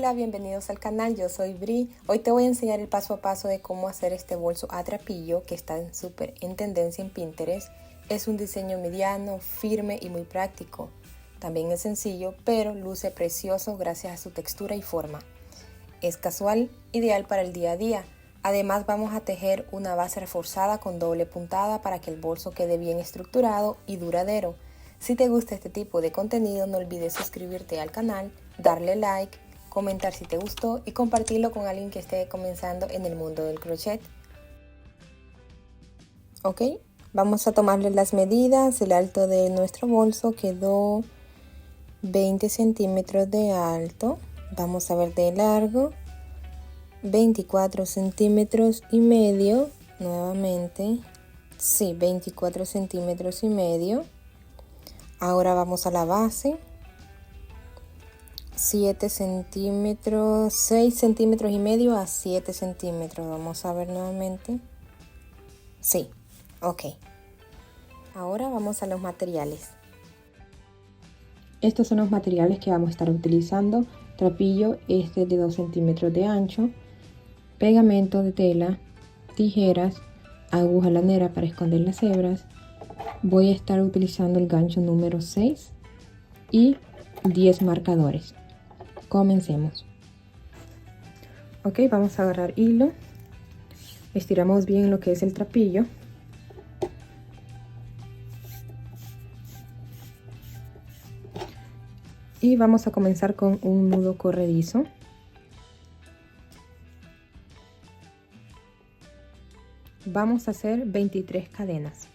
Hola, bienvenidos al canal, yo soy Bri. Hoy te voy a enseñar el paso a paso de cómo hacer este bolso a trapillo que está súper en tendencia en Pinterest. Es un diseño mediano, firme y muy práctico. También es sencillo, pero luce precioso gracias a su textura y forma. Es casual, ideal para el día a día. Además vamos a tejer una base reforzada con doble puntada para que el bolso quede bien estructurado y duradero. Si te gusta este tipo de contenido, no olvides suscribirte al canal, darle like, comentar si te gustó y compartirlo con alguien que esté comenzando en el mundo del crochet. Ok, vamos a tomarle las medidas. El alto de nuestro bolso quedó 20 centímetros de alto. Vamos a ver de largo 24 centímetros y medio. Nuevamente, sí, 24 centímetros y medio. Ahora vamos a la base. 7 centímetros, 6 centímetros y medio a 7 centímetros. Vamos a ver nuevamente. Sí, ok. Ahora vamos a los materiales. Estos son los materiales que vamos a estar utilizando. Trapillo de 2 centímetros de ancho, pegamento de tela, tijeras, aguja lanera para esconder las hebras. Voy a estar utilizando el gancho número 6 y 10 marcadores. Comencemos. Ok, vamos a agarrar hilo, estiramos bien lo que es el trapillo y vamos a comenzar con un nudo corredizo. Vamos a hacer 23 cadenas.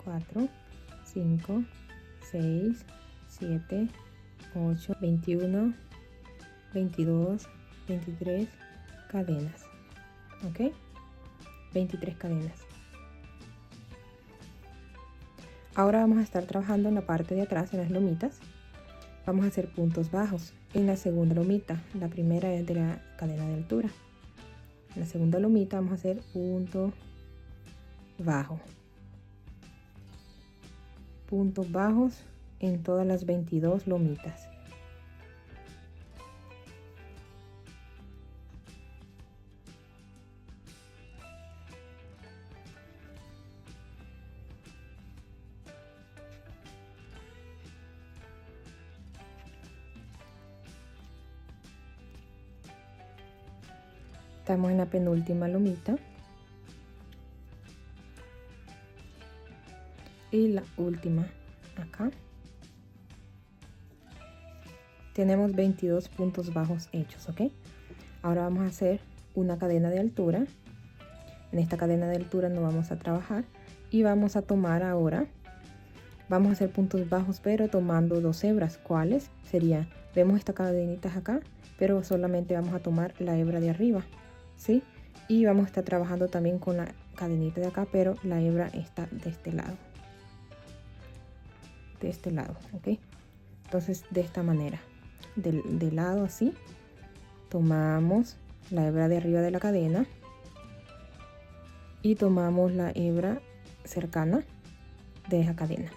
Cuatro, 5, 6, 7, 8, 21, 22, 23 cadenas. Ok, 23 cadenas. Ahora vamos a estar trabajando en la parte de atrás, en las lomitas. Vamos a hacer puntos bajos en la segunda lomita. La primera es de la cadena de altura. En la segunda lomita vamos a hacer punto bajo. Puntos bajos en todas las 22 lomitas. Estamos en la penúltima lomita y la última acá. Tenemos 22 puntos bajos hechos, ¿ok? Ahora vamos a hacer una cadena de altura. En esta cadena de altura no vamos a trabajar y vamos a tomar ahora, vamos a hacer puntos bajos pero tomando 2 hebras. ¿Cuáles? Sería, vemos estas cadenitas acá, pero solamente vamos a tomar la hebra de arriba, ¿sí? Y vamos a estar trabajando también con la cadenita de acá, pero la hebra está de este lado. De este lado, ¿ok? Entonces de esta manera, de lado así, tomamos la hebra de arriba de la cadena y tomamos la hebra cercana de esa cadena.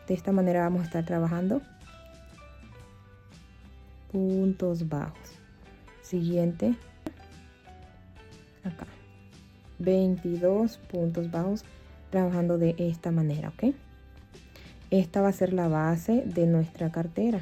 De esta manera vamos a estar trabajando puntos bajos. Siguiente, acá 22 puntos bajos trabajando de esta manera, ¿ok? Esta va a ser la base de nuestra cartera.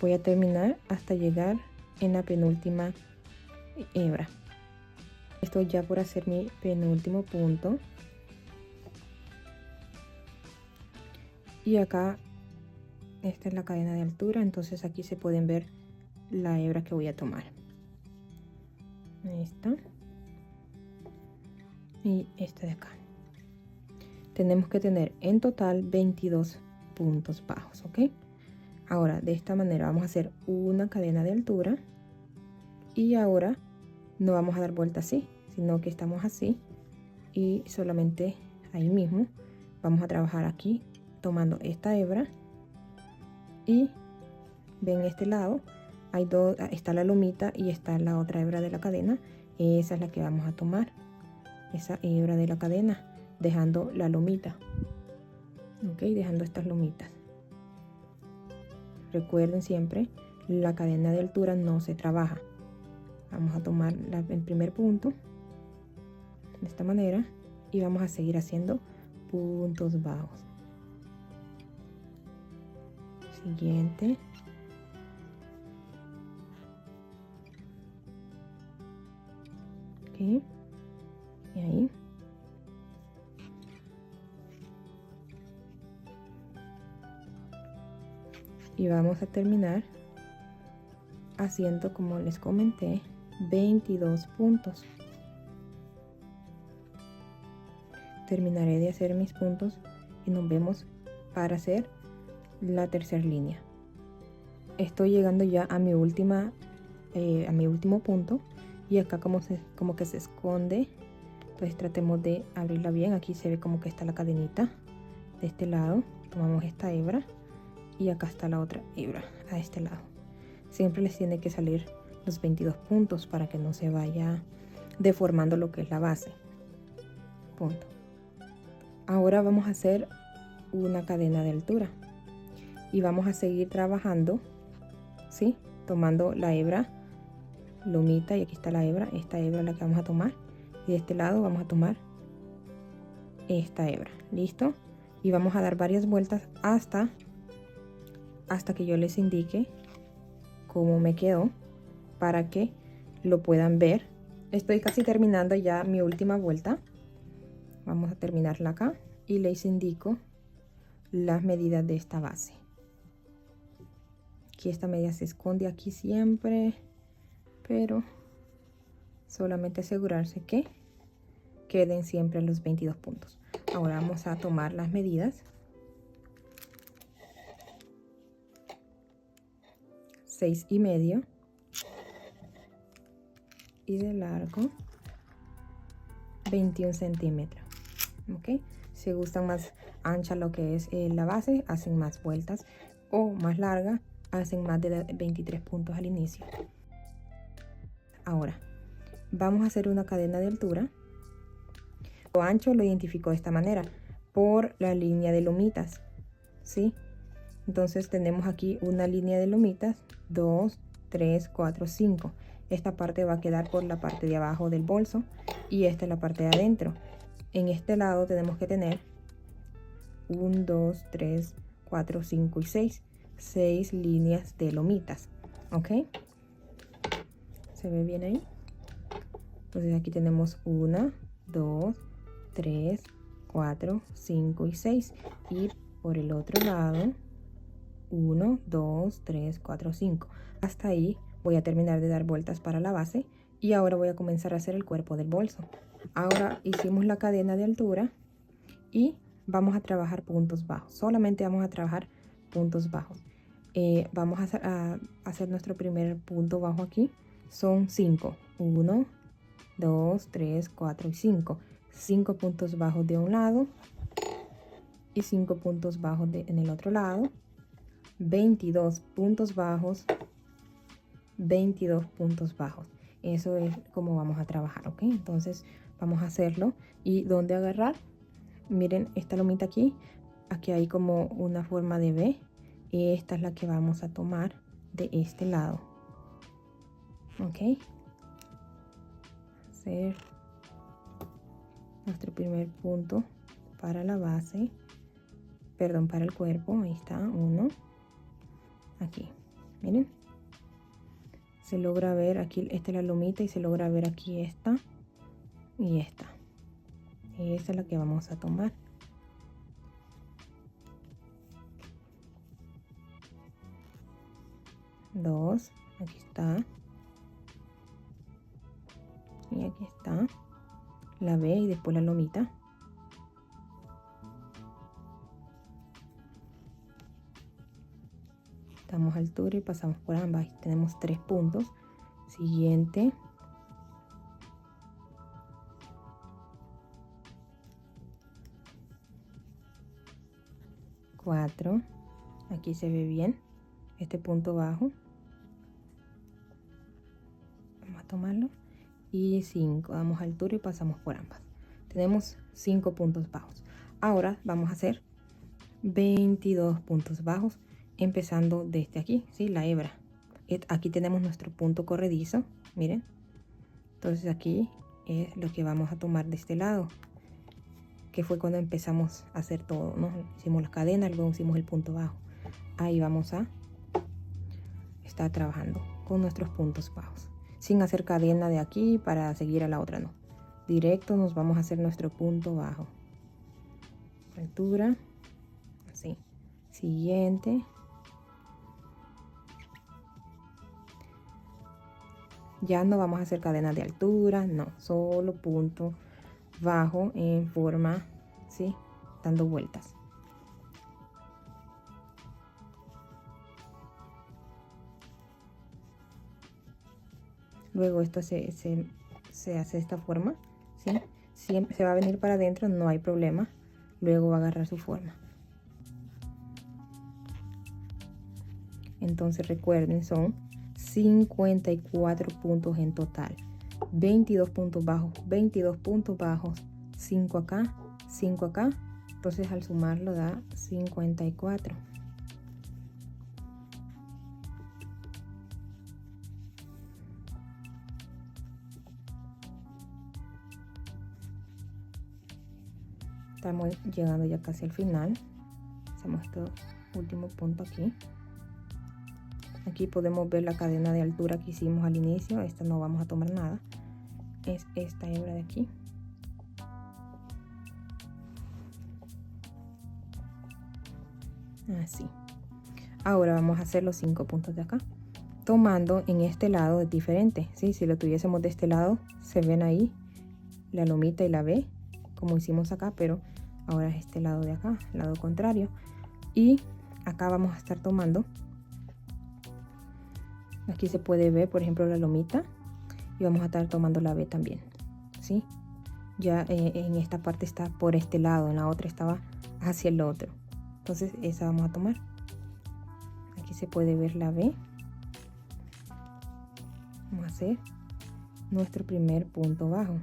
Voy a terminar hasta llegar en la penúltima hebra. Estoy ya por hacer mi penúltimo punto. Y acá, esta es la cadena de altura, entonces aquí se pueden ver la hebra que voy a tomar. Esta. Y esta de acá. tenemos que tener en total 22 puntos bajos, ¿ok? Ahora de esta manera vamos a hacer una cadena de altura y ahora no vamos a dar vuelta así, sino que estamos así y solamente ahí mismo vamos a trabajar aquí tomando esta hebra y ven este lado hay dos, está la lomita y está la otra hebra de la cadena. Esa es la que vamos a tomar, esa hebra de la cadena, dejando la lomita, ok, dejando estas lomitas. Recuerden siempre, la cadena de altura no se trabaja. Vamos a tomar el primer punto de esta manera y vamos a seguir haciendo puntos bajos. Siguiente. Ok. Y ahí. Y vamos a terminar haciendo, como les comenté, 22 puntos. Terminaré de hacer mis puntos y nos vemos para hacer la tercera línea. Estoy llegando ya a mi último punto y acá como que se esconde, pues tratemos de abrirla bien. Aquí se ve como que está la cadenita de este lado. Tomamos esta hebra y acá está la otra hebra a este lado. Siempre les tiene que salir los 22 puntos para que no se vaya deformando lo que es la base. Punto. Ahora vamos a hacer una cadena de altura y vamos a seguir trabajando, ¿sí? Tomando la hebra lomita, y aquí está la hebra, esta hebra es la que vamos a tomar, y de este lado vamos a tomar esta hebra. ¿Listo? Y vamos a dar varias vueltas hasta que yo les indique cómo me quedó, para que lo puedan ver. Estoy casi terminando ya mi última vuelta. Vamos a terminarla acá y les indico las medidas de esta base. Aquí esta medida se esconde aquí siempre, pero solamente asegurarse que queden siempre los 22 puntos. Ahora vamos a tomar las medidas. 6,5 y de largo 21 centímetros. ¿Ok? Si gustan más ancha lo que es la base, hacen más vueltas, o más larga, hacen más de 23 puntos al inicio. Ahora vamos a hacer una cadena de altura. Lo ancho lo identifico de esta manera por la línea de lomitas, ¿sí? Entonces tenemos aquí una línea de lomitas, 2, 3, 4, 5. Esta parte va a quedar por la parte de abajo del bolso y esta es la parte de adentro. En este lado tenemos que tener 1, 2, 3, 4, 5 y 6. 6 líneas de lomitas, ¿ok? ¿Se ve bien ahí? Entonces aquí tenemos 1, 2, 3, 4, 5 y 6. Y por el otro lado 1, 2, 3, 4, 5. Hasta ahí voy a terminar de dar vueltas para la base y ahora voy a comenzar a hacer el cuerpo del bolso. Ahora hicimos la cadena de altura y vamos a trabajar puntos bajos. Solamente vamos a trabajar puntos bajos. Vamos a hacer nuestro primer punto bajo aquí. Son 5. 1, 2, 3, 4 y 5. 5 puntos bajos de un lado y 5 puntos bajos en el otro lado. 22 puntos bajos, 22 puntos bajos. Eso es como vamos a trabajar, ¿ok? Entonces vamos a hacerlo. ¿Y dónde agarrar? Miren esta lomita aquí. Aquí hay como una forma de V. Y esta es la que vamos a tomar de este lado. ¿Ok? Hacer nuestro primer punto para la base. Perdón, para el cuerpo. Ahí está, 1. Aquí, miren. Se logra ver aquí, esta es la lomita y se logra ver aquí esta y esta. Y esta es la que vamos a tomar. Dos, aquí está. Y aquí está la B y después la lomita. damos altura y pasamos por ambas. Tenemos 3 puntos. Siguiente. Cuatro. Aquí se ve bien este punto bajo. Vamos a tomarlo. Y 5. Damos altura y pasamos por ambas. Tenemos 5 puntos bajos. Ahora vamos a hacer 22 puntos bajos, empezando desde aquí, ¿sí? La hebra. Aquí tenemos nuestro punto corredizo, miren. Entonces aquí es lo que vamos a tomar de este lado, que fue cuando empezamos a hacer todo, ¿no? Hicimos la cadena, luego hicimos el punto bajo. Ahí vamos a estar trabajando con nuestros puntos bajos, sin hacer cadena de aquí para seguir a la otra, no. Directo nos vamos a hacer nuestro punto bajo. Altura, así. Siguiente. Ya no vamos a hacer cadena de altura, no, solo punto bajo en forma, ¿sí? Dando vueltas. Luego esto se hace de esta forma, ¿sí? Siempre se va a venir para adentro, no hay problema. Luego va a agarrar su forma. Entonces recuerden, son 54 puntos en total. 22 puntos bajos, 22 puntos bajos, 5 acá, 5 acá. Entonces al sumarlo da 54. Estamos llegando ya casi al final. Hacemos este último punto aquí. Aquí podemos ver la cadena de altura que hicimos al inicio. Esta no vamos a tomar nada. Es esta hebra de aquí. Así. Ahora vamos a hacer los 5 puntos de acá. Tomando en este lado es diferente, ¿sí? Si lo tuviésemos de este lado, se ven ahí la lomita y la B, como hicimos acá, pero ahora es este lado de acá, lado contrario. Y acá vamos a estar tomando, aquí se puede ver por ejemplo la lomita, y vamos a estar tomando la B también, ¿sí? Ya en esta parte está por este lado, en la otra estaba hacia el otro, entonces esa vamos a tomar. Aquí se puede ver la B. Vamos a hacer nuestro primer punto bajo.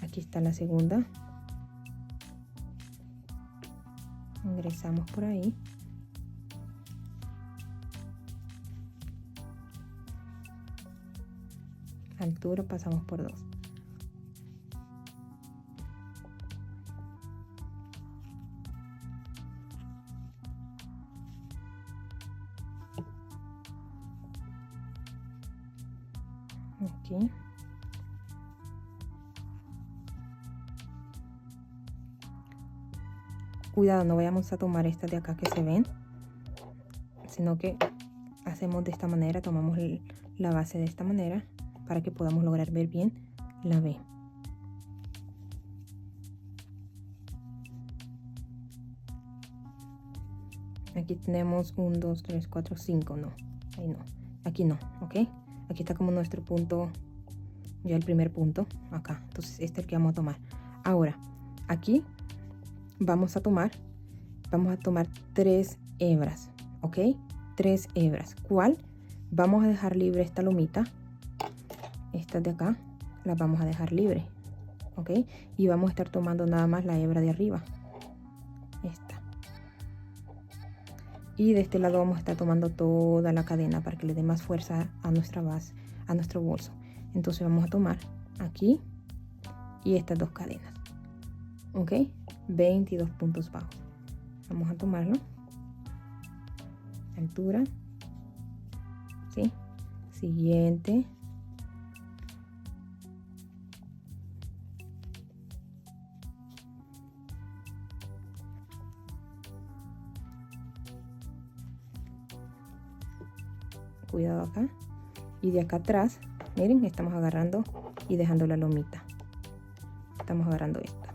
Aquí está la segunda. Ingresamos por ahí. Altura pasamos por 2. Aquí. Cuidado, no vayamos a tomar estas de acá que se ven, sino que hacemos de esta manera, tomamos la base de esta manera para que podamos lograr ver bien la B. Aquí tenemos 1, 2, 3, 4, 5, no, ahí no, aquí no, ¿ok? Aquí está como nuestro punto, ya el primer punto, acá, entonces este es el que vamos a tomar. Ahora, aquí vamos a tomar 3 hebras, ¿ok? 3 hebras. ¿Cuál? Vamos a dejar libre esta lomita. Estas de acá las vamos a dejar libre, ¿ok? Y vamos a estar tomando nada más la hebra de arriba. Esta. Y de este lado vamos a estar tomando toda la cadena para que le dé más fuerza a nuestra base, a nuestro bolso. Entonces vamos a tomar aquí y estas 2 cadenas, ¿ok? 22 puntos bajos. Vamos a tomarlo. Altura. ¿Sí? Siguiente. Cuidado acá. Y de acá atrás, miren, estamos agarrando y dejando la lomita. Estamos agarrando esta.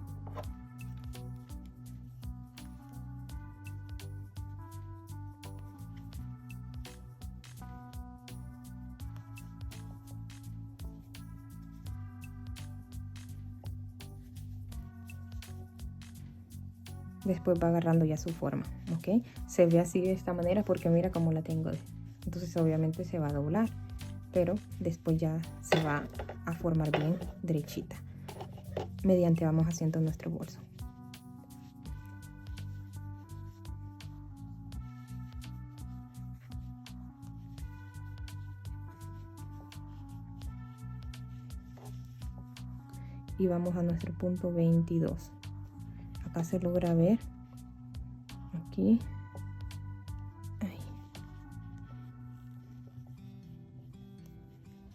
después va agarrando ya su forma, ¿ok? Se ve así de esta manera porque mira cómo la tengo. Entonces obviamente se va a doblar, pero después ya se va a formar bien derechita mediante vamos haciendo nuestro bolso. Y vamos a nuestro punto 22. Acá se logra ver, aquí, ahí,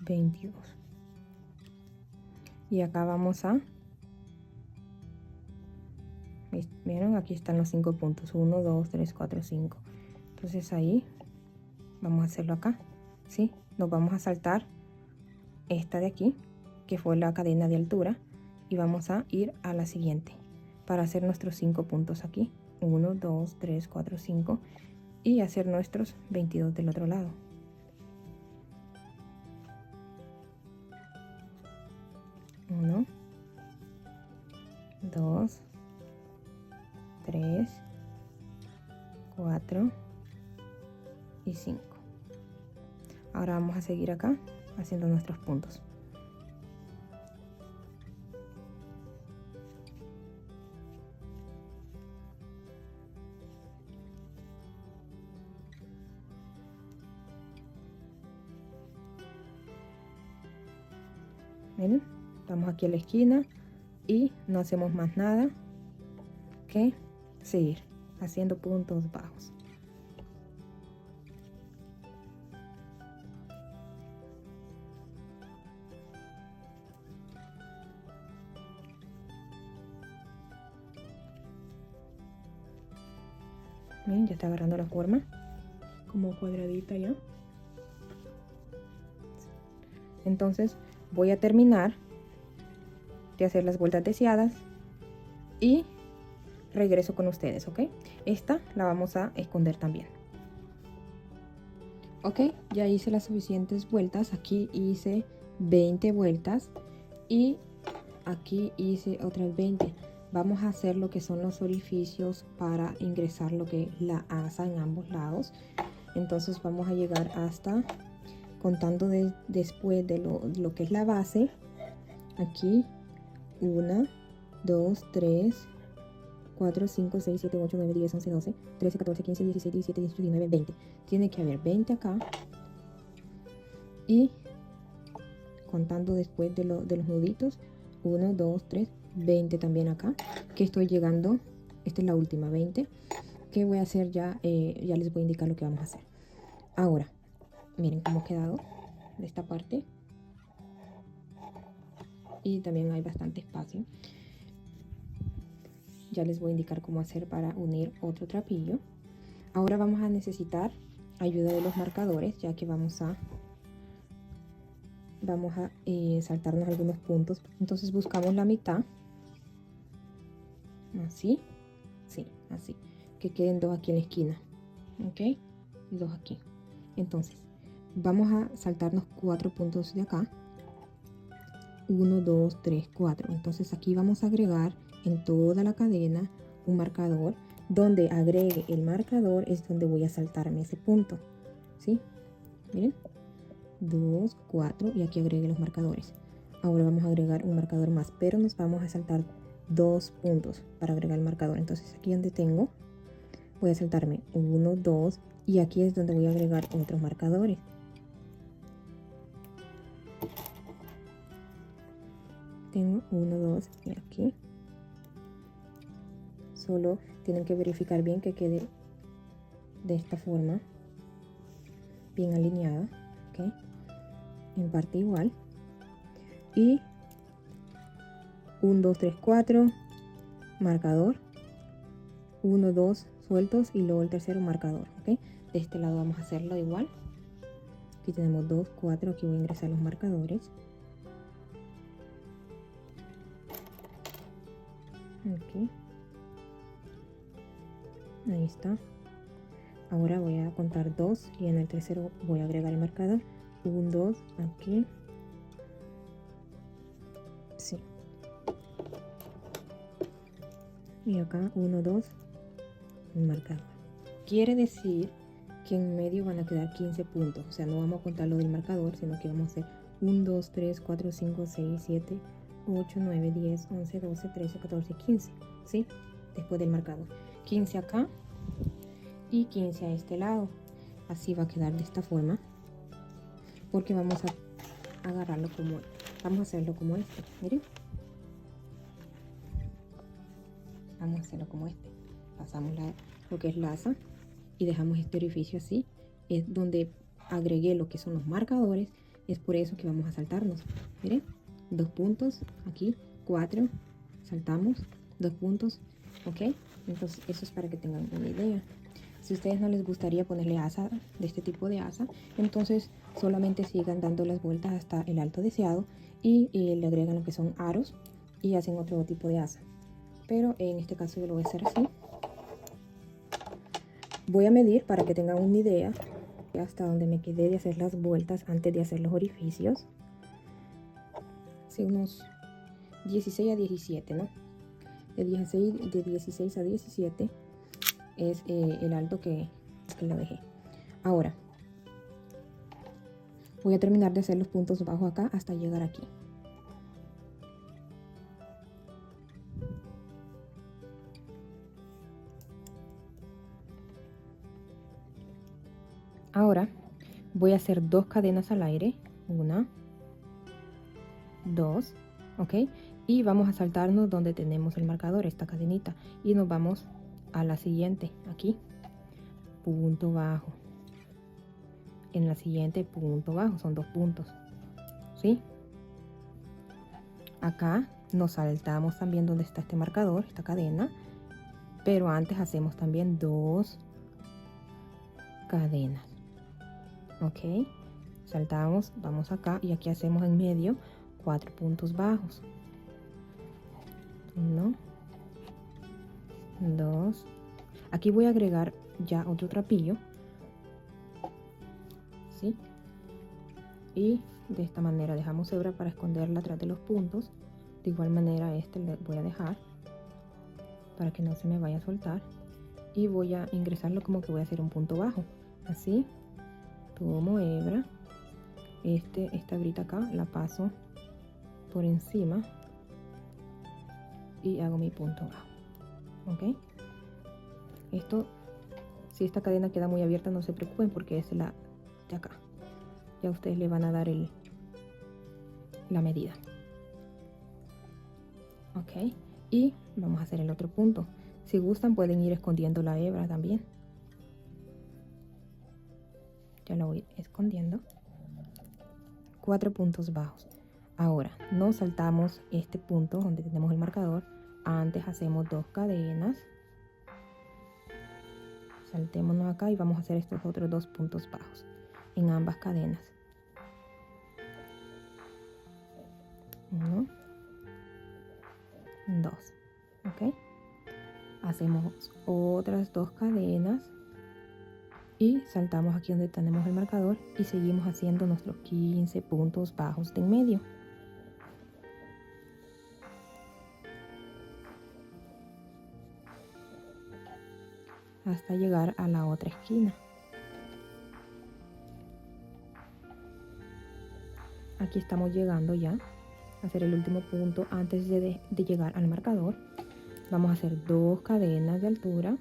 22. Y acá vamos a, ¿vieron? Aquí están los 5 puntos, 1, 2, 3, 4, 5. Entonces ahí, vamos a hacerlo acá, ¿sí? Nos vamos a saltar esta de aquí, que fue la cadena de altura, y vamos a ir a la siguiente para hacer nuestros 5 puntos aquí. 1, 2, 3, 4, 5 y hacer nuestros 22 del otro lado. Uno, 2, 3, 4 y 5. Ahora vamos a seguir acá haciendo nuestros puntos. Miren, estamos aquí a la esquina y no hacemos más nada que seguir haciendo puntos bajos. Miren, ya está agarrando la forma como cuadradita ya. Entonces voy a terminar de hacer las vueltas deseadas y regreso con ustedes, ¿ok? Esta la vamos a esconder también. Ok, ya hice las suficientes vueltas. Aquí hice 20 vueltas y aquí hice otras 20. Vamos a hacer lo que son los orificios para ingresar lo que es la asa en ambos lados. Entonces vamos a llegar hasta, contando después de lo que es la base, aquí 1, 2, 3, 4, 5, 6, 7, 8, 9, 10, 11, 12, 13, 14, 15, 16, 17, 18, 19, 20. Tiene que haber 20 acá. Y contando después de los nuditos, 1, 2, 3, 20 también acá. Que estoy llegando, esta es la última, 20. Que voy a hacer ya, ya les voy a indicar lo que vamos a hacer. Ahora, miren cómo ha quedado de esta parte. Y también hay bastante espacio. Ya les voy a indicar cómo hacer para unir otro trapillo. Ahora vamos a necesitar ayuda de los marcadores, ya que vamos a saltarnos algunos puntos. Entonces buscamos la mitad, así, sí, así, que queden 2 aquí en la esquina, ok, y 2 aquí. Entonces vamos a saltarnos 4 puntos de acá, 1, 2, 3, 4. Entonces aquí vamos a agregar en toda la cadena un marcador. Donde agregue el marcador es donde voy a saltarme ese punto, ¿sí? Miren, 2, 4 y aquí agregue los marcadores. Ahora vamos a agregar un marcador más, pero nos vamos a saltar 2 puntos para agregar el marcador. Entonces aquí donde tengo, voy a saltarme 1, 2 y aquí es donde voy a agregar otros marcadores. Tengo 1, 2 y aquí. Solo tienen que verificar bien que quede de esta forma, bien alineada, ¿ok? En parte igual. Y 1, 2, 3, 4, marcador, 1, 2 sueltos y luego el tercero marcador, ¿ok? De este lado vamos a hacerlo igual. Aquí tenemos 2, 4, aquí voy a ingresar los marcadores. Aquí. Ahí está. Ahora voy a contar 2 y en el tercero voy a agregar el marcador. 1, 2, aquí. Sí. Y acá 1, 2 el marcador. Quiere decir que en medio van a quedar 15 puntos. O sea, no vamos a contar lo del marcador, sino que vamos a hacer 1, 2, 3, 4, 5, 6, 7, 8, 9, 10, 11, 12, 13, 14, 15. ¿Sí? Después del marcador. 15 acá y 15 a este lado. Así va a quedar de esta forma. Porque vamos a agarrarlo como... Vamos a hacerlo como este. Miren. Vamos a hacerlo como este. Pasamos lo que es la asa y dejamos este orificio así. Es donde agregué lo que son los marcadores. Es por eso que vamos a saltarnos. Miren, 2 puntos aquí, 4, saltamos, 2 puntos, ok. Entonces eso es para que tengan una idea. Si a ustedes no les gustaría ponerle asa de este tipo de asa, entonces solamente sigan dando las vueltas hasta el alto deseado y le agregan lo que son aros y hacen otro tipo de asa. Pero en este caso yo lo voy a hacer así. Voy a medir para que tengan una idea hasta donde me quedé de hacer las vueltas antes de hacer los orificios. Sí, unos 16 a 17, ¿no? De 16 a 17 es el alto que lo dejé. Ahora voy a terminar de hacer los puntos bajos acá hasta llegar aquí. Ahora voy a hacer 2 cadenas al aire, 1, 2, ok, y vamos a saltarnos donde tenemos el marcador, esta cadenita, y nos vamos a la siguiente, aquí, punto bajo, en la siguiente punto bajo, son 2 puntos, ¿sí? Acá nos saltamos también donde está este marcador, esta cadena, pero antes hacemos también 2 cadenas, ok, saltamos, vamos acá y aquí hacemos en medio 4 puntos bajos, 1, 2, aquí voy a agregar ya otro trapillo, ¿sí? Y de esta manera dejamos hebra para esconderla atrás de los puntos. De igual manera este le voy a dejar para que no se me vaya a soltar y voy a ingresarlo como que voy a hacer un punto bajo, así. Tomo hebra, esta hebrita acá la paso por encima y hago mi punto bajo, ok. Esto, si esta cadena queda muy abierta, no se preocupen porque es la de acá, ya ustedes le van a dar la medida, ok. Y vamos a hacer el otro punto. Si gustan pueden ir escondiendo la hebra también, ya la voy escondiendo. 4 puntos bajos. Ahora nos saltamos este punto donde tenemos el marcador. Antes hacemos 2 cadenas, saltémonos acá y vamos a hacer estos otros 2 puntos bajos en ambas cadenas. 1, 2, ok. Hacemos otras 2 cadenas y saltamos aquí donde tenemos el marcador y seguimos haciendo nuestros 15 puntos bajos de en medio. Hasta llegar a la otra esquina. Aquí estamos llegando ya a hacer el último punto antes de llegar al marcador. Vamos a hacer 2 cadenas de altura,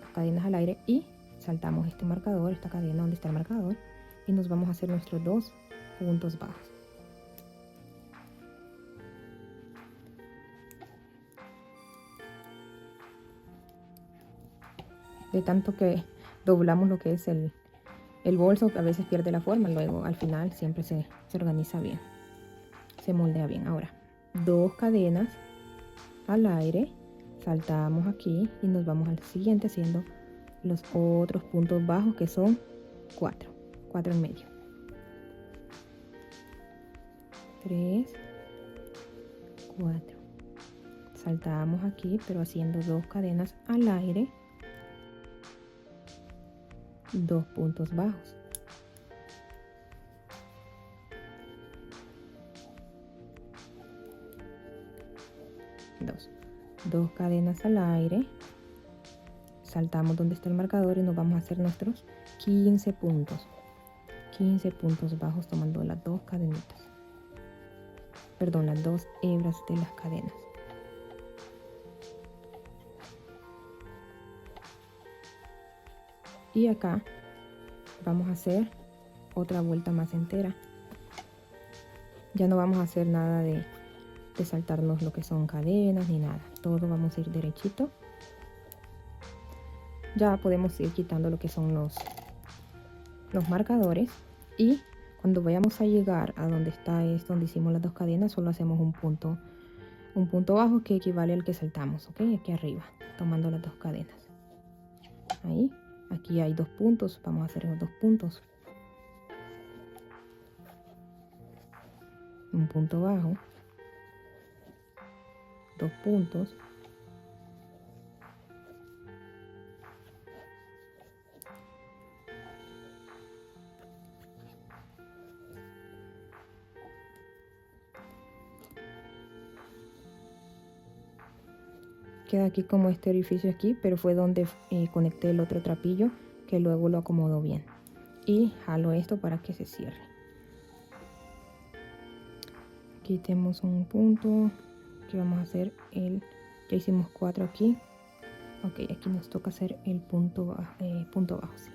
2 cadenas al aire y saltamos este marcador, esta cadena donde está el marcador, y nos vamos a hacer nuestros 2 puntos bajos. De tanto que doblamos lo que es el bolso, que a veces pierde la forma, luego al final siempre se organiza bien, se moldea bien. Ahora 2 cadenas al aire, saltamos aquí y nos vamos al siguiente haciendo los otros puntos bajos que son 4 en medio, 3, 4, saltamos aquí pero haciendo 2 cadenas al aire, 2 puntos bajos, 2 cadenas al aire, saltamos donde está el marcador y nos vamos a hacer nuestros 15 puntos. 15 puntos bajos tomando las dos cadenitas. Perdón, las dos hebras de las cadenas. Y acá vamos a hacer otra vuelta más entera. Ya no vamos a hacer nada de saltarnos lo que son cadenas ni nada. Todo vamos a ir derechito. Ya podemos ir quitando lo que son los marcadores. Y cuando vayamos a llegar a donde está esto, donde hicimos las dos cadenas, solo hacemos un punto bajo que equivale al que saltamos, ¿ok? Aquí arriba, tomando las dos cadenas. Ahí, aquí hay 2 puntos, vamos a hacer los 2 puntos. Un punto bajo, 2 puntos. Queda aquí como este orificio aquí, pero fue donde conecté el otro trapillo, que luego lo acomodo bien. Y jalo esto para que se cierre. Quitemos un punto, que vamos a hacer ya hicimos 4 aquí. Ok, aquí nos toca hacer el punto bajo, sí.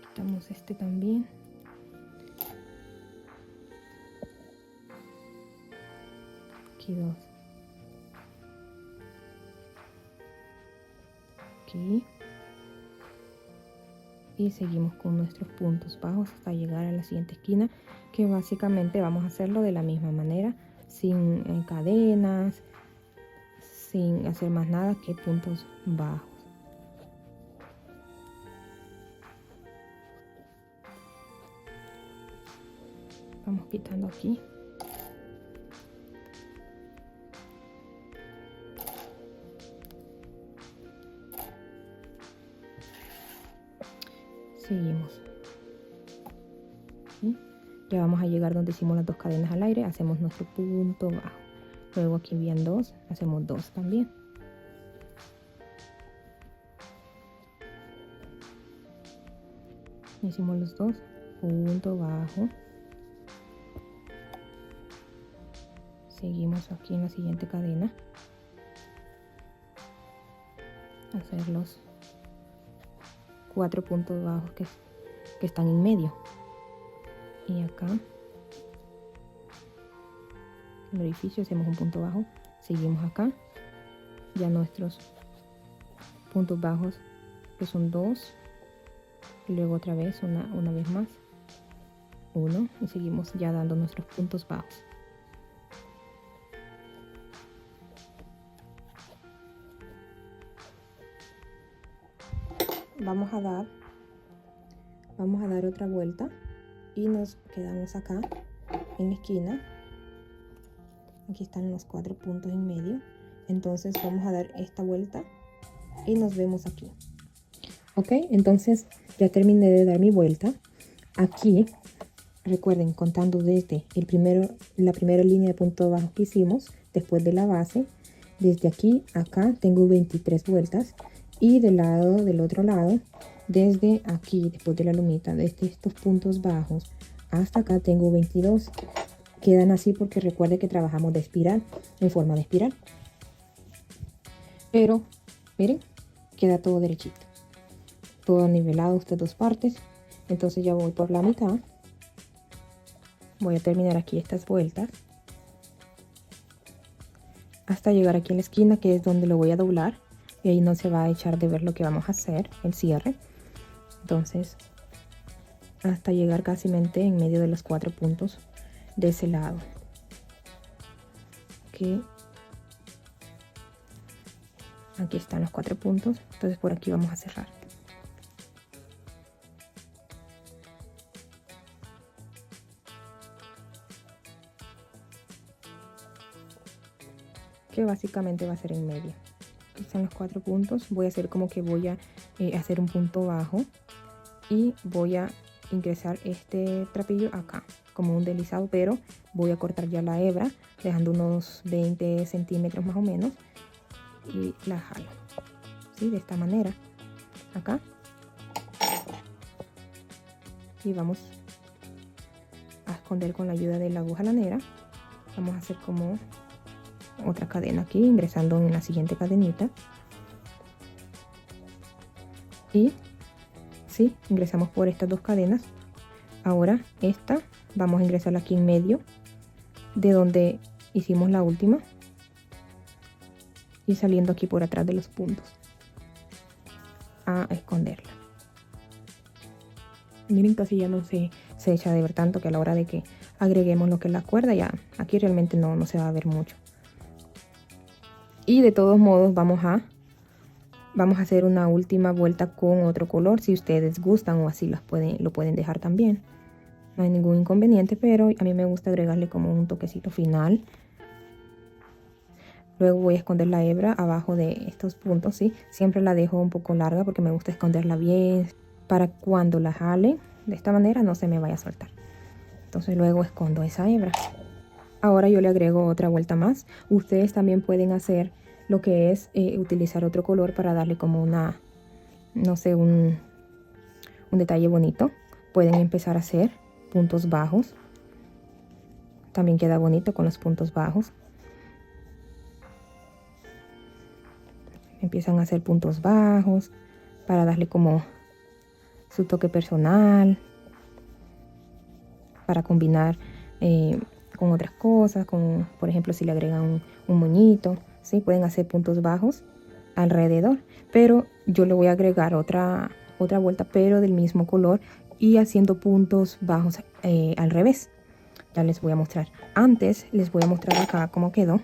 Quitamos este también. Aquí 2. Aquí. Y seguimos con nuestros puntos bajos hasta llegar a la siguiente esquina, que básicamente vamos a hacerlo de la misma manera, sin cadenas, sin hacer más nada que puntos bajos. Vamos quitando aquí. Seguimos. ¿Sí? Ya vamos a llegar donde hicimos las dos cadenas al aire, hacemos nuestro punto bajo. Luego aquí habían 2, hacemos 2 también. Hicimos los 2, punto bajo. Seguimos aquí en la siguiente cadena. Hacer los 4 puntos bajos que están en medio. Y acá el orificio hacemos un punto bajo, seguimos acá, ya nuestros puntos bajos que son 2, y luego otra vez una vez más 1, y seguimos ya dando nuestros puntos bajos. Vamos a dar otra vuelta y nos quedamos acá en la esquina. Aquí están los 4 puntos en medio. Entonces vamos a dar esta vuelta y nos vemos aquí. Ok, entonces ya terminé de dar mi vuelta. Aquí, recuerden, contando desde la primera línea de punto bajo que hicimos, después de la base, desde aquí acá tengo 23 vueltas. Y del otro lado, desde aquí, después de la lumita, desde estos puntos bajos hasta acá tengo 22. Quedan así porque recuerde que trabajamos de espiral, en forma de espiral. Pero, miren, queda todo derechito. Todo nivelado, estas dos partes. Entonces ya voy por la mitad. Voy a terminar aquí estas vueltas. Hasta llegar aquí a la esquina, que es donde lo voy a doblar. Y ahí no se va a echar de ver lo que vamos a hacer, el cierre. Entonces, hasta llegar casi en medio de los 4 puntos de ese lado. Aquí están los 4 puntos. Entonces por aquí vamos a cerrar. Que básicamente va a ser en medio. Aquí están los 4 puntos. Voy a hacer como que voy a hacer un punto bajo y voy a ingresar este trapillo acá como un deslizado, pero voy a cortar ya la hebra dejando unos 20 centímetros más o menos, y la jalo, ¿sí? De esta manera, acá. Y vamos a esconder con la ayuda de la aguja lanera. Vamos a hacer como otra cadena aquí, ingresando en la siguiente cadenita. Y sí, ingresamos por estas dos cadenas. Ahora esta vamos a ingresarla aquí en medio de donde hicimos la última y saliendo aquí por atrás de los puntos a esconderla. Miren, casi ya no se echa de ver tanto, que a la hora de que agreguemos lo que es la cuerda, ya aquí realmente no se va a ver mucho. Y de todos modos vamos a hacer una última vuelta con otro color si ustedes gustan, o así lo pueden dejar también. No hay ningún inconveniente, pero a mí me gusta agregarle como un toquecito final. Luego voy a esconder la hebra abajo de estos puntos, ¿sí? Siempre la dejo un poco larga porque me gusta esconderla bien para cuando la jale de esta manera no se me vaya a soltar. Entonces luego escondo esa hebra. Ahora yo le agrego otra vuelta más. Ustedes también pueden hacer lo que es utilizar otro color para darle como una, no sé, un detalle bonito. Pueden empezar a hacer puntos bajos. También queda bonito con los puntos bajos. Empiezan a hacer puntos bajos para darle como su toque personal, para combinar con otras cosas, como por ejemplo si le agregan un moñito, ¿sí? Pueden hacer puntos bajos alrededor, pero yo le voy a agregar otra vuelta, pero del mismo color, y haciendo puntos bajos al revés. Ya les voy a mostrar. Antes les voy a mostrar acá cómo quedó.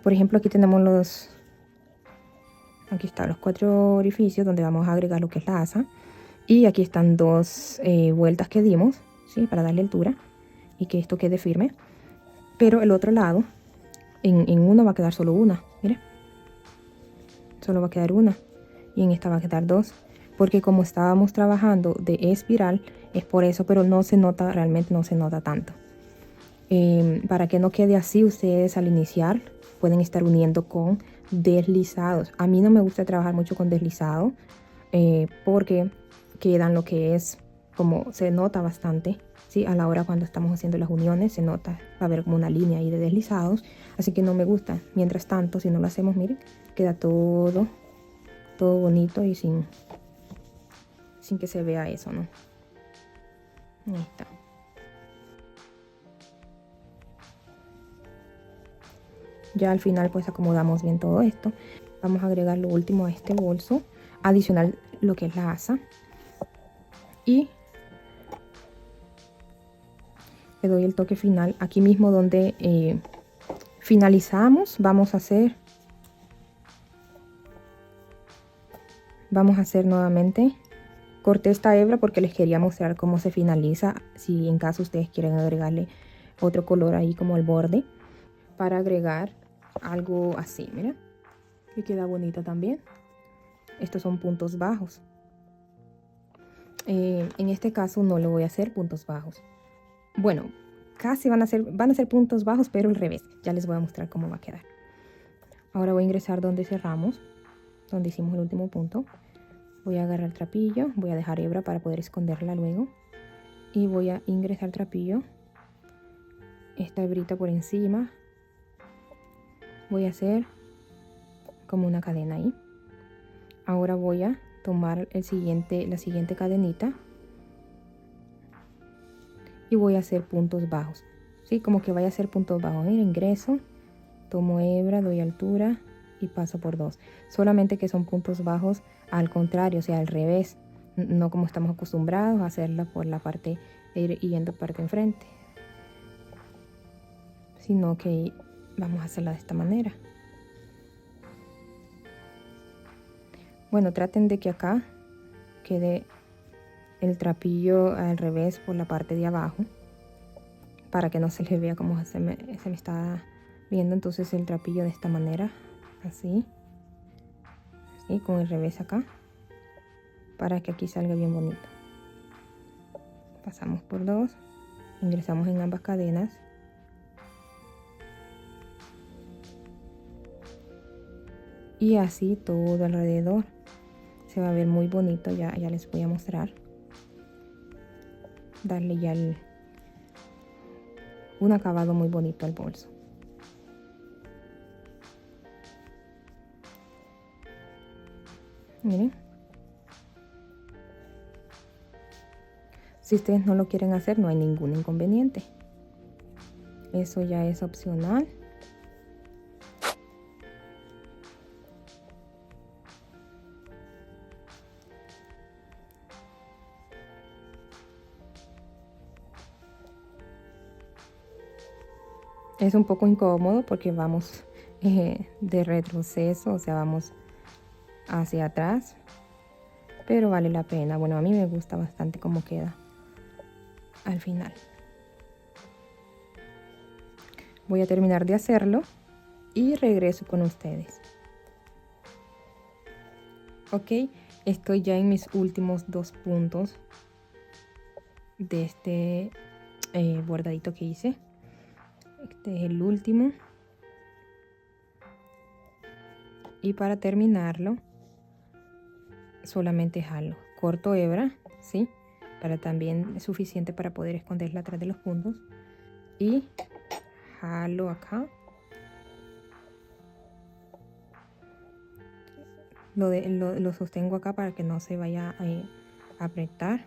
Por ejemplo, aquí tenemos aquí están los 4 orificios donde vamos a agregar lo que es la asa. Y aquí están 2 vueltas que dimos, ¿sí? Para darle altura y que esto quede firme. Pero el otro lado, en uno va a quedar solo una, miren. Solo va a quedar una. Y en esta va a quedar 2. Porque como estábamos trabajando de espiral, es por eso, pero no se nota, realmente no se nota tanto. Para que no quede así, ustedes al iniciar pueden estar uniendo con deslizados. A mí no me gusta trabajar mucho con deslizado porque quedan lo que es, como se nota bastante, ¿sí? A la hora cuando estamos haciendo las uniones se nota, va a haber como una línea ahí de deslizados, así que no me gusta. Mientras tanto, si no lo hacemos, miren, queda todo bonito y sin que se vea eso, ¿no? Ahí está. Ya al final pues acomodamos bien todo esto. Vamos a agregar lo último a este bolso, adicional lo que es la asa. Y le doy el toque final aquí mismo donde finalizamos. Vamos a hacer nuevamente. Corté esta hebra porque les quería mostrar cómo se finaliza, si en caso ustedes quieren agregarle otro color ahí como el borde, para agregar algo así, mira, que queda bonito también. Estos son puntos bajos. En este caso no le voy a hacer puntos bajos. Bueno, casi van a ser puntos bajos, pero al revés. Ya les voy a mostrar cómo va a quedar. Ahora voy a ingresar donde cerramos, donde hicimos el último punto. Voy a agarrar el trapillo, voy a dejar hebra para poder esconderla luego. Y voy a ingresar el trapillo, esta hebrita por encima. Voy a hacer como una cadena ahí. Ahora voy a tomar la siguiente cadenita y voy a hacer puntos bajos, ¿sí? Como que vaya a hacer puntos bajos. Mira, ingreso, tomo hebra, doy altura y paso por 2. Solamente que son puntos bajos al contrario, o sea, al revés. No como estamos acostumbrados a hacerla por la parte, yendo parte enfrente, sino que vamos a hacerla de esta manera. Bueno, traten de que acá quede el trapillo al revés por la parte de abajo, para que no se le vea como se me está viendo. Entonces el trapillo de esta manera, así, con el revés acá, para que aquí salga bien bonito. Pasamos por 2, ingresamos en ambas cadenas. y así todo alrededor. Se va a ver muy bonito, ya les voy a mostrar. Darle ya un acabado muy bonito al bolso. Miren. Si ustedes no lo quieren hacer, no hay ningún inconveniente. Eso ya es opcional. Es un poco incómodo porque vamos de retroceso, o sea, vamos hacia atrás, pero vale la pena. Bueno, a mí me gusta bastante cómo queda al final. Voy a terminar de hacerlo y regreso con ustedes. Ok, estoy ya en mis últimos 2 puntos de este bordadito que hice. Este es el último. Y para terminarlo, solamente jalo. Corto hebra, ¿sí? Para también es suficiente para poder esconderla atrás de los puntos. Y jalo acá. Lo sostengo acá para que no se vaya a apretar.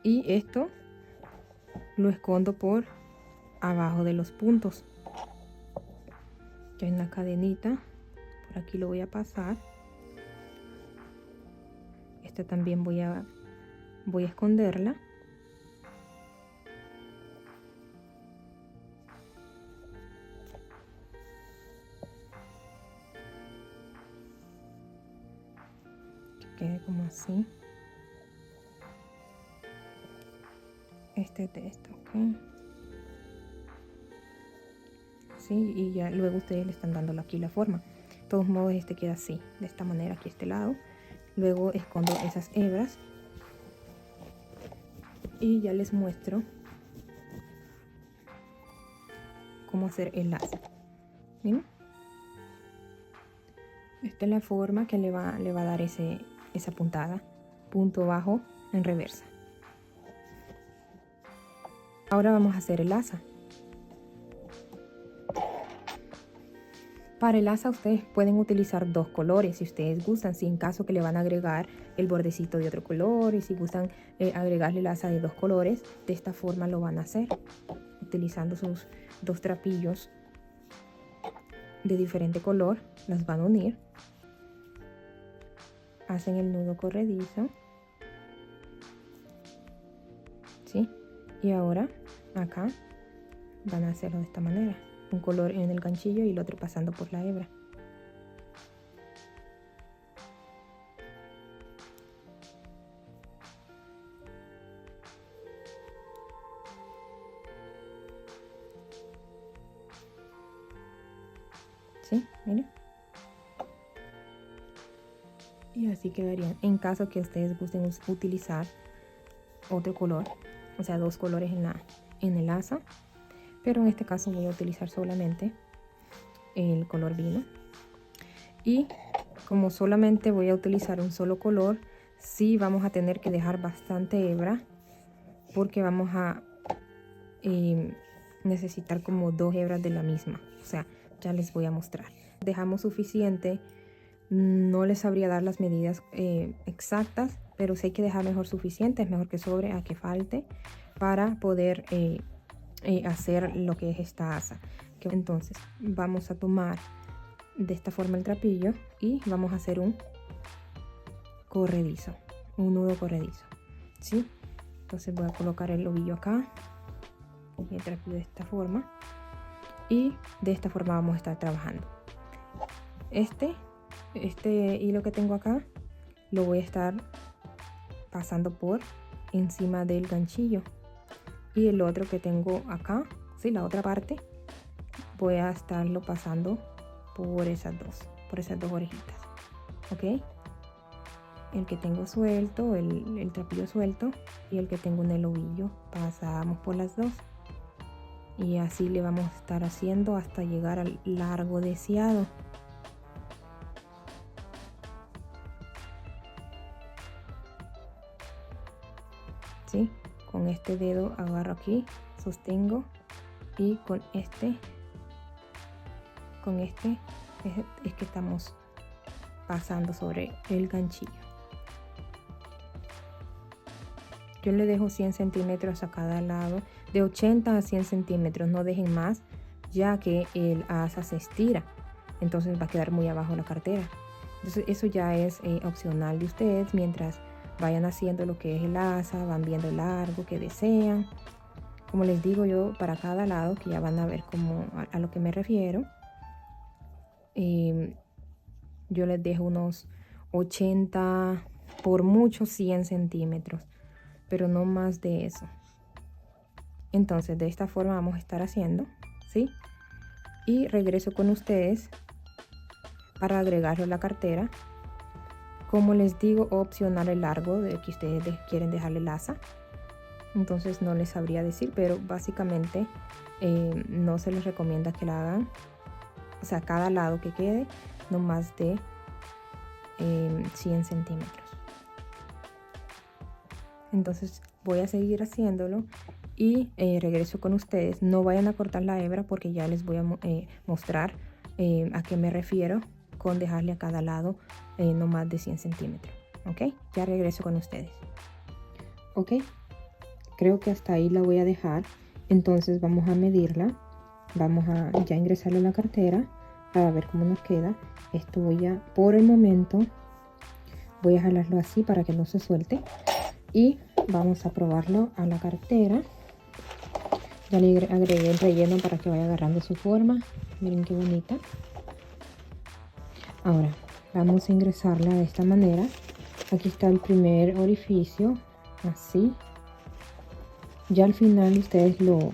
Y esto lo escondo por abajo de los puntos. Ya en la cadenita, por aquí lo voy a pasar. Esta también voy a esconderla. Que quede como así. Este es de esto, ok. Sí, y ya luego ustedes le están dando aquí la forma. De todos modos, este queda así, de esta manera aquí este lado. Luego escondo esas hebras y ya les muestro cómo hacer el lazo. ¿Miren? Esta es la forma que le va a dar esa puntada, punto bajo en reversa. Ahora vamos a hacer el asa. Para el asa ustedes pueden utilizar 2 colores si ustedes gustan, si en caso que le van a agregar el bordecito de otro color, y si gustan agregarle el asa de 2 colores, de esta forma lo van a hacer, utilizando sus 2 trapillos de diferente color, las van a unir, hacen el nudo corredizo, ¿sí? Y ahora acá van a hacerlo de esta manera. Un color en el ganchillo y el otro pasando por la hebra. ¿Sí? Miren. Y así quedarían. En caso que ustedes gusten utilizar otro color, o sea, 2 colores en el asa, pero en este caso voy a utilizar solamente el color vino. Y como solamente voy a utilizar un solo color, sí vamos a tener que dejar bastante hebra, porque vamos a necesitar como 2 hebras de la misma. O sea, ya les voy a mostrar. Dejamos suficiente. No les sabría dar las medidas exactas, pero sí hay que dejar mejor suficiente. Es mejor que sobre a que falte, para poder hacer lo que es esta asa. Entonces vamos a tomar de esta forma el trapillo y vamos a hacer un corredizo, un nudo corredizo, ¿sí? Entonces voy a colocar el ovillo acá y el trapillo de esta forma, y de esta forma vamos a estar trabajando. Este hilo que tengo acá lo voy a estar pasando por encima del ganchillo, y el otro que tengo acá, ¿sí? La otra parte voy a estarlo pasando por esas dos orejitas, ¿ok? El que tengo suelto, el trapillo suelto, y el que tengo en el ovillo, pasamos por las dos, y así le vamos a estar haciendo hasta llegar al largo deseado. ¿sí? Con este dedo agarro aquí, sostengo y con este es que estamos pasando sobre el ganchillo. Yo le dejo 100 centímetros a cada lado, de 80 a 100 centímetros, no dejen más, ya que el asa se estira, entonces va a quedar muy abajo la cartera. Entonces eso ya es opcional de ustedes, mientras vayan haciendo lo que es el asa, van viendo el largo que desean. Como les digo yo, para cada lado, que ya van a ver cómo, a lo que me refiero, yo les dejo unos 80, por mucho 100 centímetros, pero no más de eso. Entonces de esta forma vamos a estar haciendo, ¿sí? Y regreso con ustedes para agregarlo a la cartera. Como les digo, opcional el largo de que ustedes quieren dejarle el asa. Entonces no les sabría decir, pero básicamente no se les recomienda que la hagan, o sea, cada lado que quede no más de 100 centímetros. Entonces voy a seguir haciéndolo y regreso con ustedes. No vayan a cortar la hebra porque ya les voy a mostrar a qué me refiero con dejarle a cada lado no más de 100 centímetros. Ok, ya regreso con ustedes. Ok, creo que hasta ahí la voy a dejar. Entonces vamos a medirla, vamos a ya ingresarle a la cartera para ver cómo nos queda. Esto voy a, por el momento, voy a jalarlo así para que no se suelte y vamos a probarlo a la cartera. Ya le agregué el relleno para que vaya agarrando su forma. Miren qué bonita. Ahora vamos a ingresarla de esta manera. Aquí está el primer orificio, así. Ya al final ustedes lo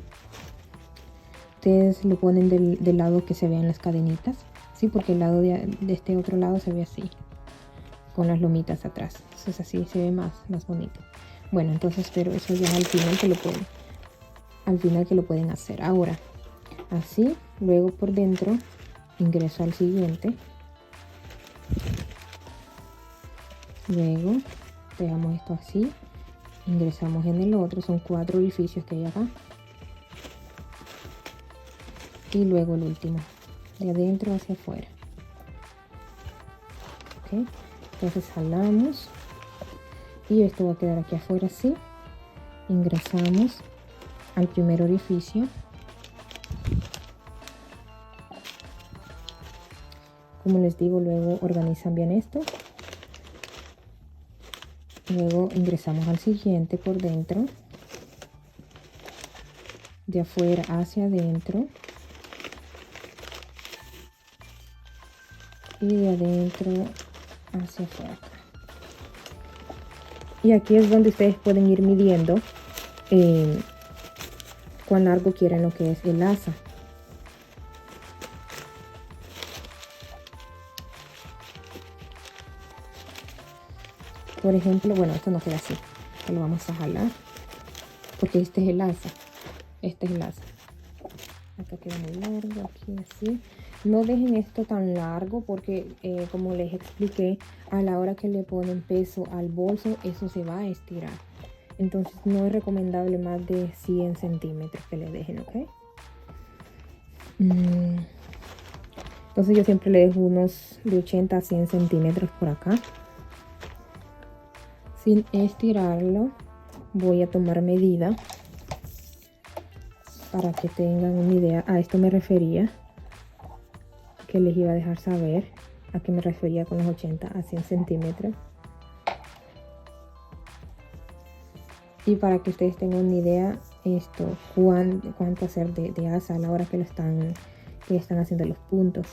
ponen del lado que se vean las cadenitas, sí, porque el lado de este otro lado se ve así, con las lomitas atrás. Entonces así se ve más bonito. Bueno, entonces, pero eso ya al final que lo pueden hacer. Ahora, así, luego por dentro ingreso al siguiente. Luego dejamos esto así, ingresamos en el otro, son 4 orificios que hay acá. Y luego el último, de adentro hacia afuera. Ok, entonces jalamos y esto va a quedar aquí afuera así. Ingresamos al primer orificio. Como les digo, luego organizan bien esto. Luego ingresamos al siguiente por dentro, de afuera hacia adentro y de adentro hacia afuera. Y aquí es donde ustedes pueden ir midiendo cuán largo quieren lo que es el asa. Por ejemplo, bueno, esto no queda así, lo vamos a jalar porque este es el asa, este es el asa. Acá queda muy largo, aquí así. No dejen esto tan largo porque como les expliqué, a la hora que le ponen peso al bolso, eso se va a estirar. Entonces no es recomendable más de 100 centímetros que le dejen, ¿ok? Entonces yo siempre le dejo unos de 80 a 100 centímetros por acá. Sin estirarlo, voy a tomar medida para que tengan una idea. A esto me refería, que les iba a dejar saber a qué me refería con los 80 a 100 centímetros. Y para que ustedes tengan una idea, esto, cuánto hacer de asa a la hora que están haciendo los puntos.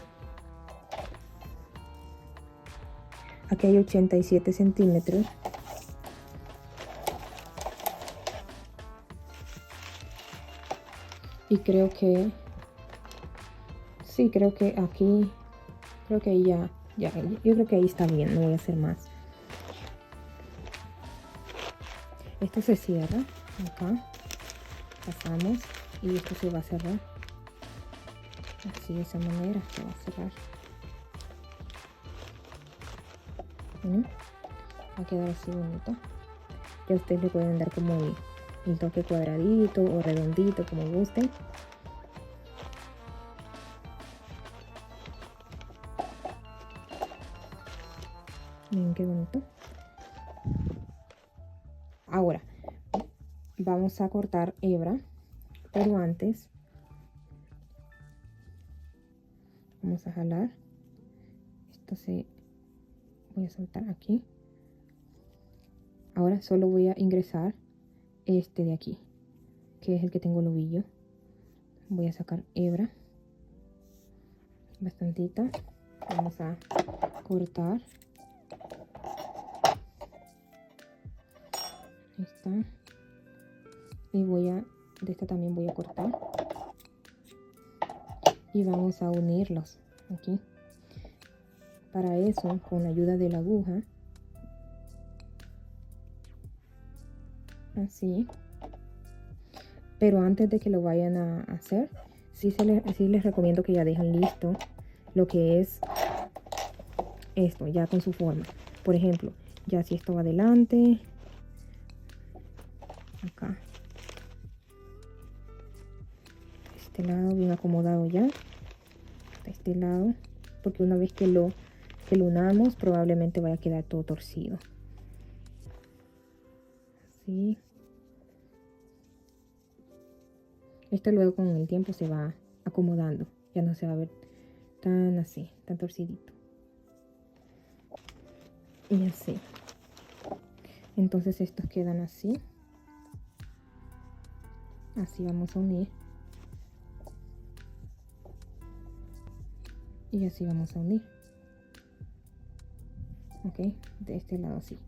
Aquí hay 87 centímetros. Y creo que, sí, creo que aquí, creo que ahí ya, yo creo que ahí está bien, no voy a hacer más. Esto se cierra acá, pasamos y esto se va a cerrar. Así, de esa manera se va a cerrar. Va a quedar así bonito. Ya ustedes le pueden dar como el toque cuadradito o redondito, como gusten. Miren qué bonito. Ahora vamos a cortar hebra, pero antes vamos a jalar. Esto voy a soltar aquí. Ahora solo voy a ingresar este de aquí, que es el que tengo el ovillo. Voy a sacar hebra bastantita. Vamos a cortar. Ahí está. Y de esta también voy a cortar. Y vamos a unirlos aquí. Para eso, con la ayuda de la aguja, así. Pero antes de que lo vayan a hacer, sí les recomiendo que ya dejen listo lo que es esto, ya con su forma. Por ejemplo, ya si esto va adelante, acá, este lado bien acomodado ya, de este lado, porque una vez que lo unamos, probablemente vaya a quedar todo torcido. Así. Esto luego con el tiempo se va acomodando, ya no se va a ver tan así, tan torcidito. Y así. Entonces estos quedan así. Así vamos a unir. Y así vamos a unir. Ok, de este lado así.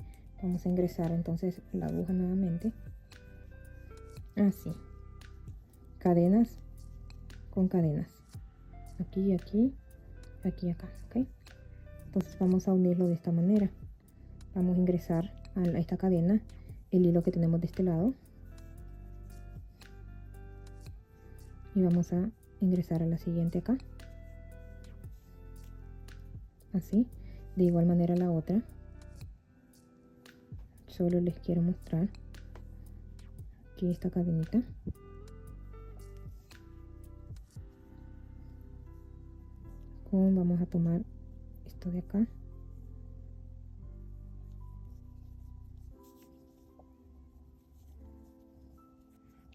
Vamos a ingresar entonces la aguja nuevamente. Así. Cadenas con cadenas. Aquí, aquí, aquí, acá. Ok. Entonces vamos a unirlo de esta manera. Vamos a ingresar a esta cadena el hilo que tenemos de este lado. Y vamos a ingresar a la siguiente acá. Así. De igual manera la otra. Solo les quiero mostrar aquí esta cadenita. Vamos a tomar esto de acá.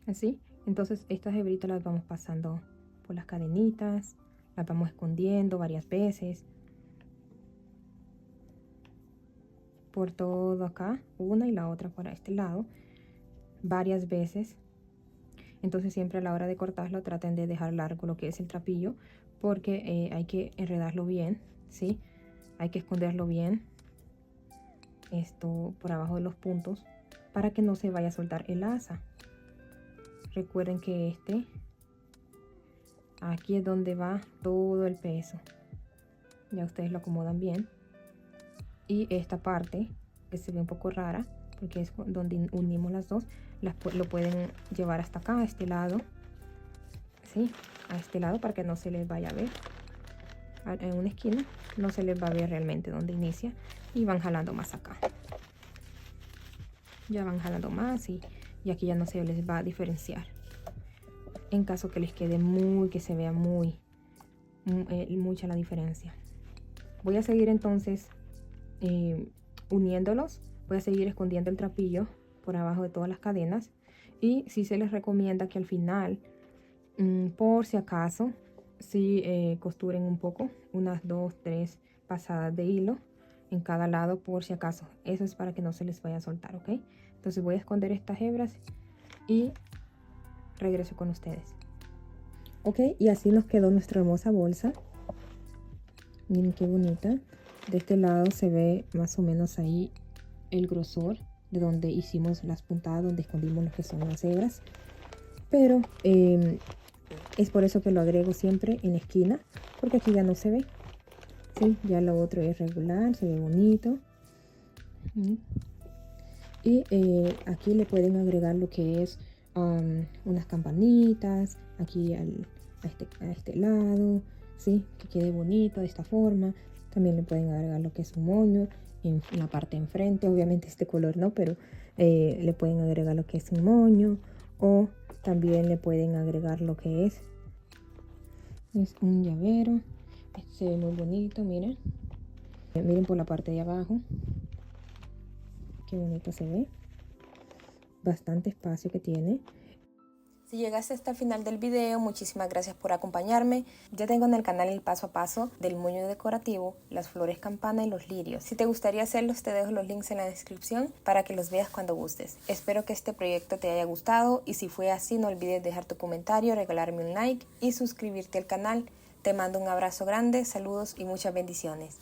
Así. Entonces estas hebritas las vamos pasando por las cadenitas. Las vamos escondiendo varias veces. Por todo acá, una y la otra por este lado, varias veces. Entonces siempre a la hora de cortarlo traten de dejar largo lo que es el trapillo, porque hay que enredarlo bien, ¿sí? Hay que esconderlo bien, esto por abajo de los puntos, para que no se vaya a soltar el asa. Recuerden que aquí es donde va todo el peso. Ya ustedes lo acomodan bien. Y esta parte que se ve un poco rara, porque es donde unimos las dos, lo pueden llevar hasta acá, a este lado, ¿sí? A este lado, para que no se les vaya a ver. En una esquina no se les va a ver realmente donde inicia, y van jalando más acá. Ya van jalando más y aquí ya no se les va a diferenciar. En caso que les quede que se vea mucha la diferencia. Voy a seguir entonces uniéndolos. Voy a seguir escondiendo el trapillo por abajo de todas las cadenas, y sí se les recomienda que al final, por si acaso, costuren un poco, unas 2, 3 pasadas de hilo en cada lado, por si acaso. Eso es para que no se les vaya a soltar, ¿ok? Entonces voy a esconder estas hebras y regreso con ustedes. Ok, y así nos quedó nuestra hermosa bolsa. Miren qué bonita. De este lado se ve más o menos ahí el grosor de donde hicimos las puntadas, donde escondimos lo que son las hebras. Pero es por eso que lo agrego siempre en esquina, porque aquí ya no se ve. ¿Sí? Ya lo otro es regular, se ve bonito. Y aquí le pueden agregar lo que es unas campanitas, aquí a este lado, ¿sí? Que quede bonito de esta forma. También le pueden agregar lo que es un moño en la parte de enfrente. Obviamente este color no, pero le pueden agregar lo que es un moño, o también le pueden agregar lo que es un llavero. Este se ve muy bonito, miren. Miren por la parte de abajo. Qué bonito se ve. Bastante espacio que tiene. Si llegaste hasta el final del video, muchísimas gracias por acompañarme. Ya tengo en el canal el paso a paso del moño decorativo, las flores campana y los lirios. Si te gustaría hacerlos, te dejo los links en la descripción para que los veas cuando gustes. Espero que este proyecto te haya gustado y si fue así, no olvides dejar tu comentario, regalarme un like y suscribirte al canal. Te mando un abrazo grande, saludos y muchas bendiciones.